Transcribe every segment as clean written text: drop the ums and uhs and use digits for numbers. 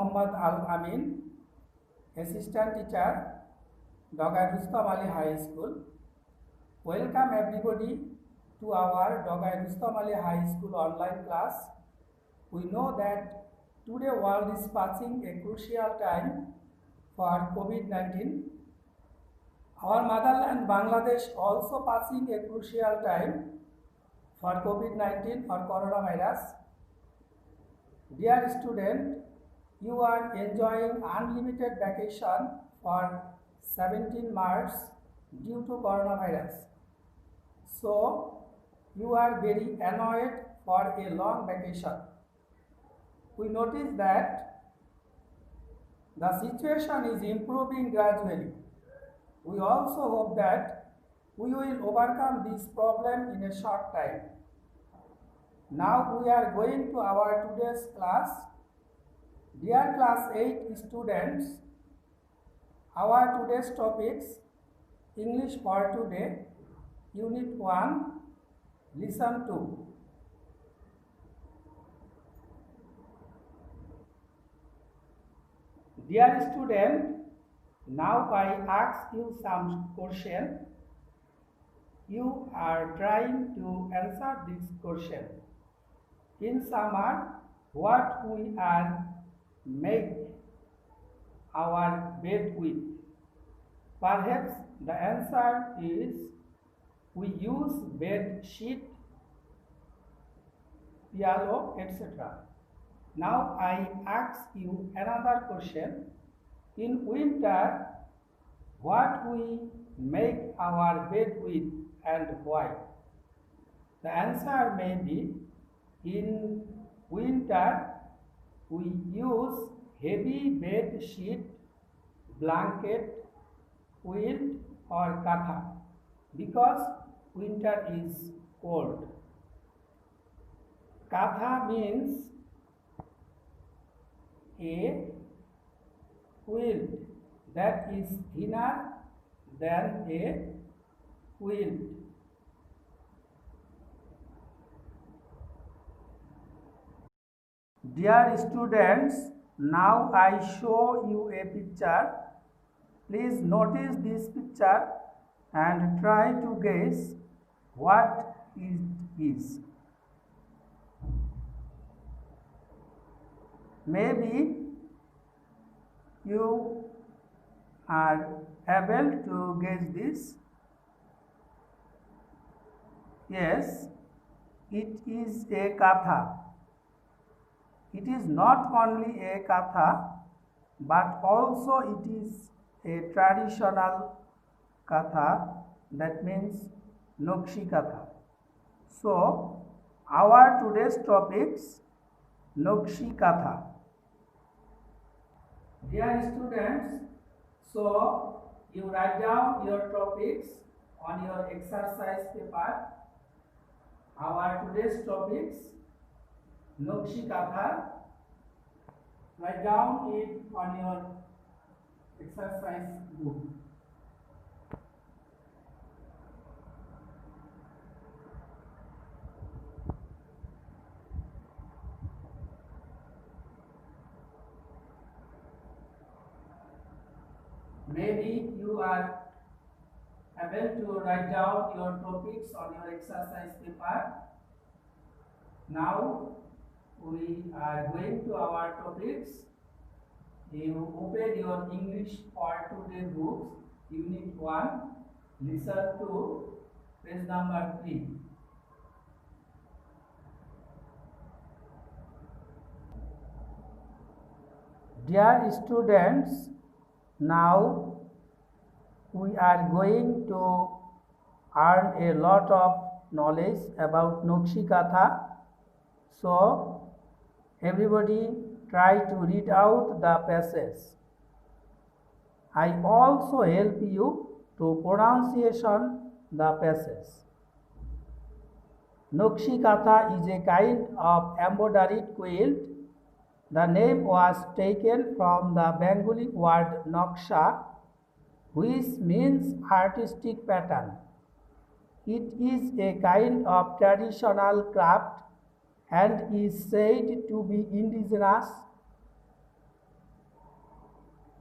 Muhammad Al Amin, Assistant Teacher, Dogai Rustam Ali High School. Welcome everybody to our Dogai Rustam Ali High School online class. We know that today world is passing a crucial time for COVID-19. Our motherland Bangladesh also passing a crucial time for COVID-19 or coronavirus. Dear student, you are enjoying unlimited vacation for 17 March due to coronavirus. So, you are very annoyed for a long vacation. We notice that the situation is improving gradually. We also hope that we will overcome this problem in a short time. Now we are going to our today's class. Dear class 8 students, our today's topics English for today, Unit 1, Listen to. Dear student, now I ask you some question. You are trying to answer this question. In summer, what we are make our bed with? Perhaps the answer is we use bed sheet, pillow, etc. Now I ask you another question. In winter, what we make our bed with and why? The answer may be in winter we use heavy bed sheet, blanket, quilt or katha because winter is cold. Katha means a quilt that is thinner than a quilt. Dear students, now I show you a picture. Please notice this picture and try to guess what it is. Maybe you are able to guess this. Yes, it is a katha. It is not only a katha, but also it is a traditional katha, that means Nakshi katha. So, our today's topics, Nakshi katha. Dear students, so you write down your topics on your exercise paper. Our today's topics, Nakshi katha. Write down it on your exercise book. Maybe you are able to write down your topics on your exercise paper. Now we are going to our topics. You open your English for today books, Unit 1, Listen to, page number 3. Dear students, now we are going to earn a lot of knowledge about Nakshi katha. So, everybody try to read out the passage. I also help you to pronunciation the passage. Nakshi katha is a kind of embroidered quilt. The name was taken from the Bengali word naksha, which means artistic pattern. It is a kind of traditional craft and is said to be indigenous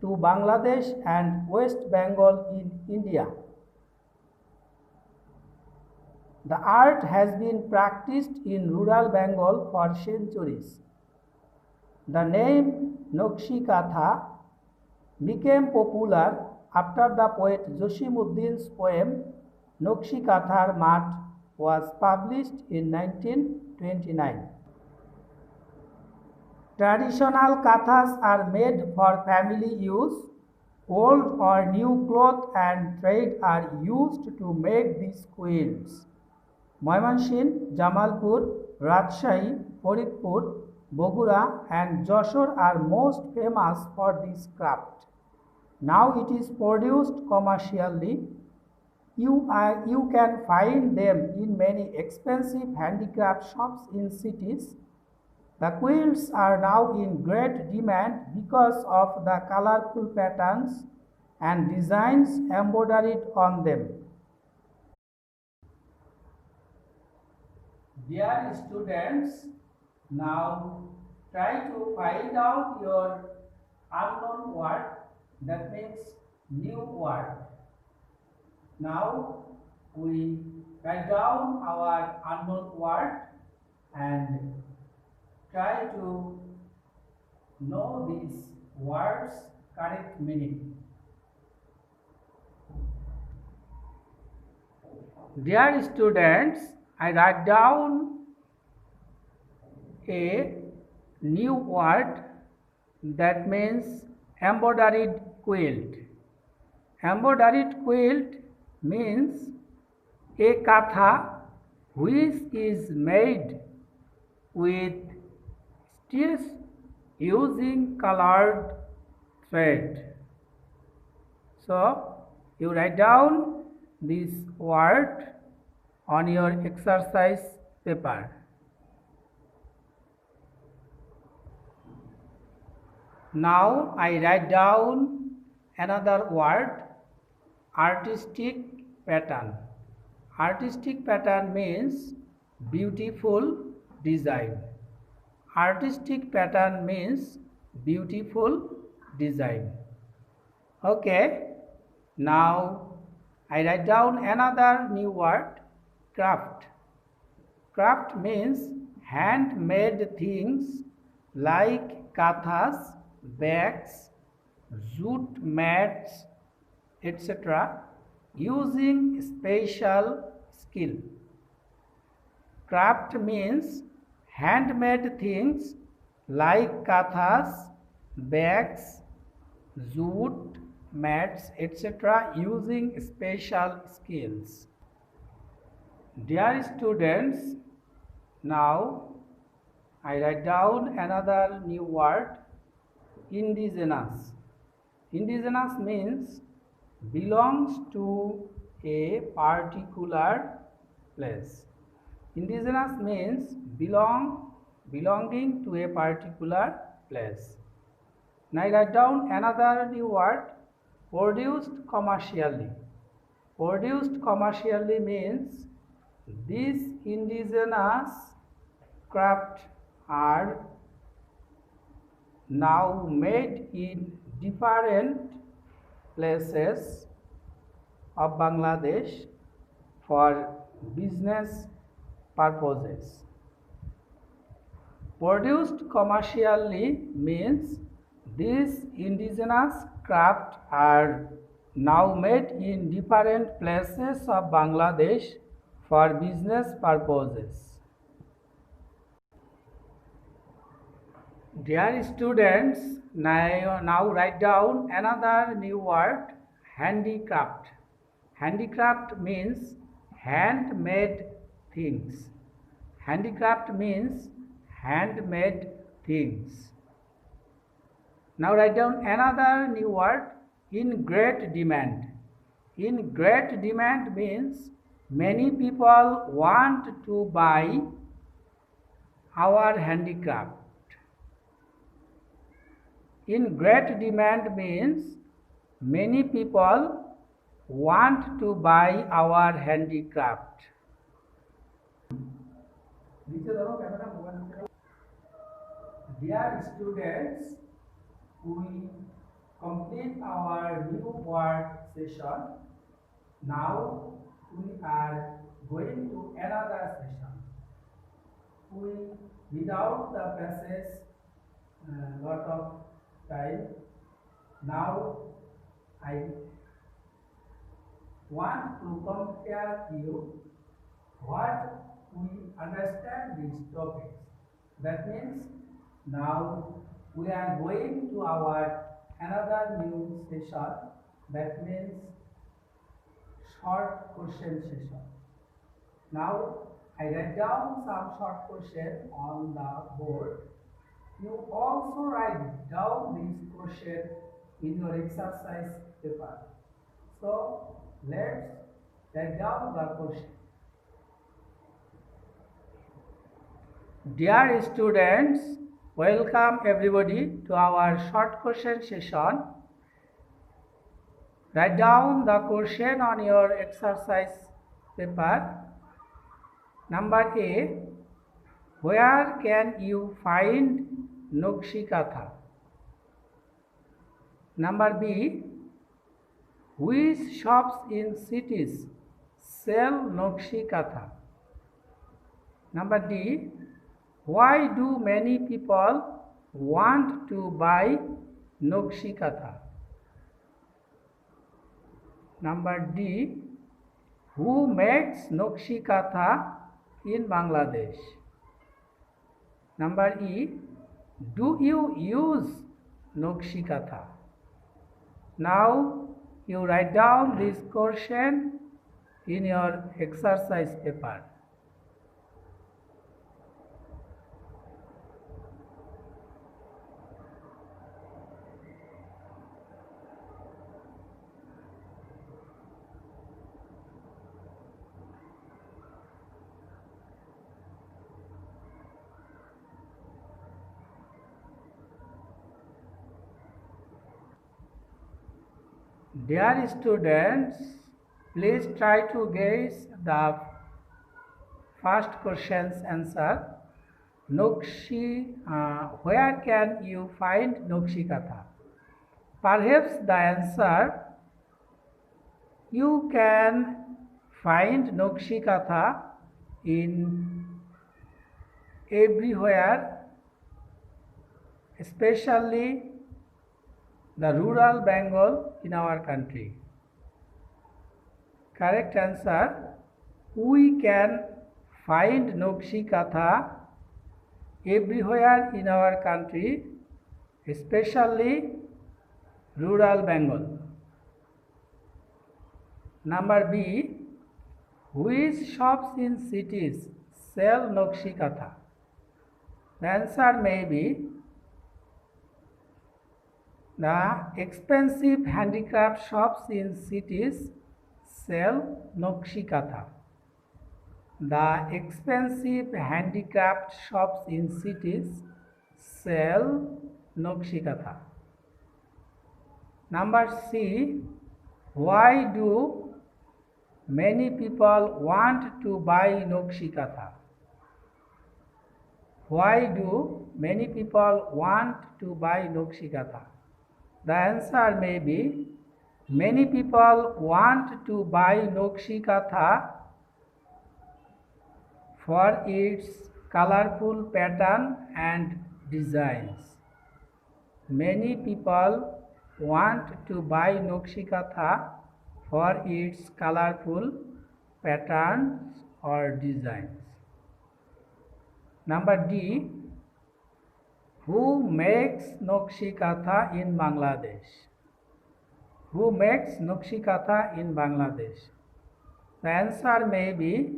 to Bangladesh and West Bengal in India. The art has been practiced in rural Bengal for centuries. The name Nakshi Katha became popular after the poet Jasimuddin's poem Nakshi Kathar Mat was published in 1929. Traditional kathas are made for family use. Old or new cloth and thread are used to make these quilts. Mymensingh, Jamalpur, Rajshahi, Faridpur, Bogura and Jashore are most famous for this craft. Now it is produced commercially. You can find them in many expensive handicraft shops in cities. The quilts are now in great demand because of the colorful patterns and designs embroidered on them. Dear students, now try to find out your unknown word, that means new word. Now we write down our unknown word and try to know these words' correct meaning. Dear students, I write down a new word, that means embroidered quilt. Embroidered quilt means a katha which is made with stitches using colored thread. So you write down this word on your exercise paper. Now I write down another word, artistic pattern. Artistic pattern means beautiful design. Artistic pattern means beautiful design. Okay, now I write down another new word, craft. Craft means handmade things like kathas, bags, jute mats, etc. using special skill. Craft means handmade things like kathas, bags, jute mats, etc. using special skills. Dear students, now I write down another new word, indigenous. Indigenous means belongs to a particular place. Indigenous means belonging to a particular place. Now I write down another new word, produced commercially. Produced commercially means these indigenous crafts are now made in different places of Bangladesh for business purposes. Produced commercially means these indigenous crafts are now made in different places of Bangladesh for business purposes. Dear students, now write down another new word, handicraft. Handicraft means handmade things. Handicraft means handmade things. Now write down another new word, in great demand. In great demand means many people want to buy our handicraft. In great demand means many people want to buy our handicraft. Dear students, we complete our new word session. Now we are going to another session. We without the passage lot of time. Now I want to compare you what we understand these topics. That means now we are going to our another new session. That means short question session. Now I write down some short question on the board. You also write down this question in your exercise paper. So let's write down the question. Dear students, welcome everybody to our short question session. Write down the question on your exercise paper. Number A, where can you find Nokshikatha? Number B, which shops in cities sell Nokshikatha? Number D, why do many people want to buy Nokshikatha? Number D, who makes Nokshikatha in Bangladesh? Number E, do you use Nokshikatha? Now you write down this question in your exercise paper. Dear students, please try to guess the first question's answer. Where can you find Nokshikatha? Perhaps the answer, you can find Nokshikatha in everywhere, especially the rural Bengal in our country. Correct answer, we can find Nokshikatha everywhere in our country, especially rural Bengal. Number B, which shops in cities sell Nokshikatha? The answer may be the expensive handicraft shops in cities sell Nokshikatha. The expensive handicraft shops in cities sell Nokshikatha. Number C, why do many people want to buy Nokshikatha? Why do many people want to buy Nokshikatha? The answer may be, many people want to buy Nokshikatha for its colorful pattern and designs. Many people want to buy Nokshikatha for its colorful patterns or designs. Number D, who makes Nokshikatha in Bangladesh? Who makes Nokshikatha in Bangladesh? The answer may be,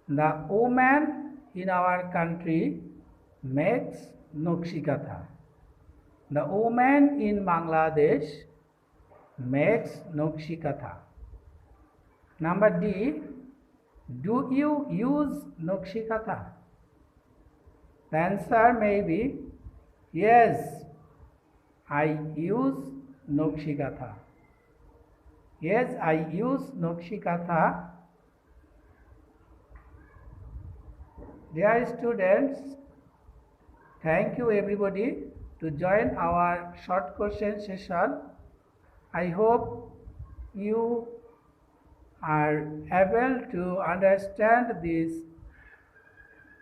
the woman in our country makes Nokshikatha. The woman in Bangladesh makes Nokshikatha. Number D, do you use Nokshikatha? The answer may be, yes, I use Nokshikatha. Yes, I use Nokshikatha. Dear students, thank you everybody to join our short question session. I hope you are able to understand this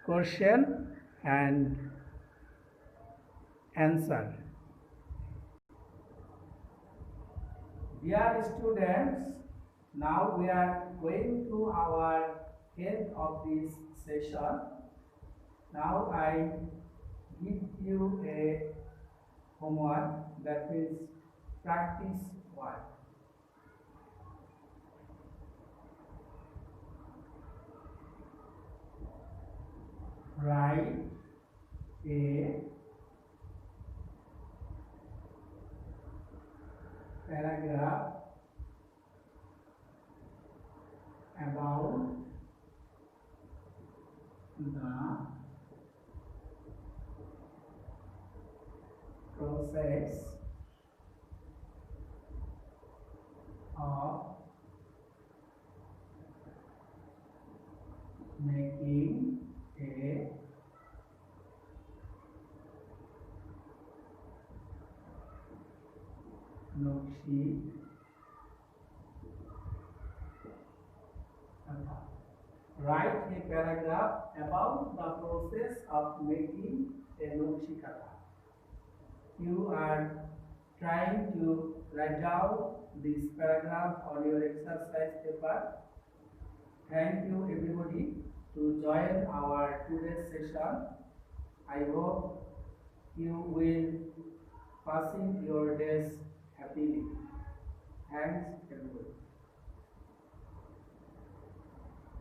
question and answer. Dear students, now we are going to our end of this session. Now I give you a homework, that means practice work. Write a paragraph about the process of making a Nokshi Katha. Write a paragraph about the process of making a Nokshi Katha. You are trying to write down this paragraph on your exercise paper. Thank you everybody to join our today's session. I hope you will passing your days happily. Thanks everybody.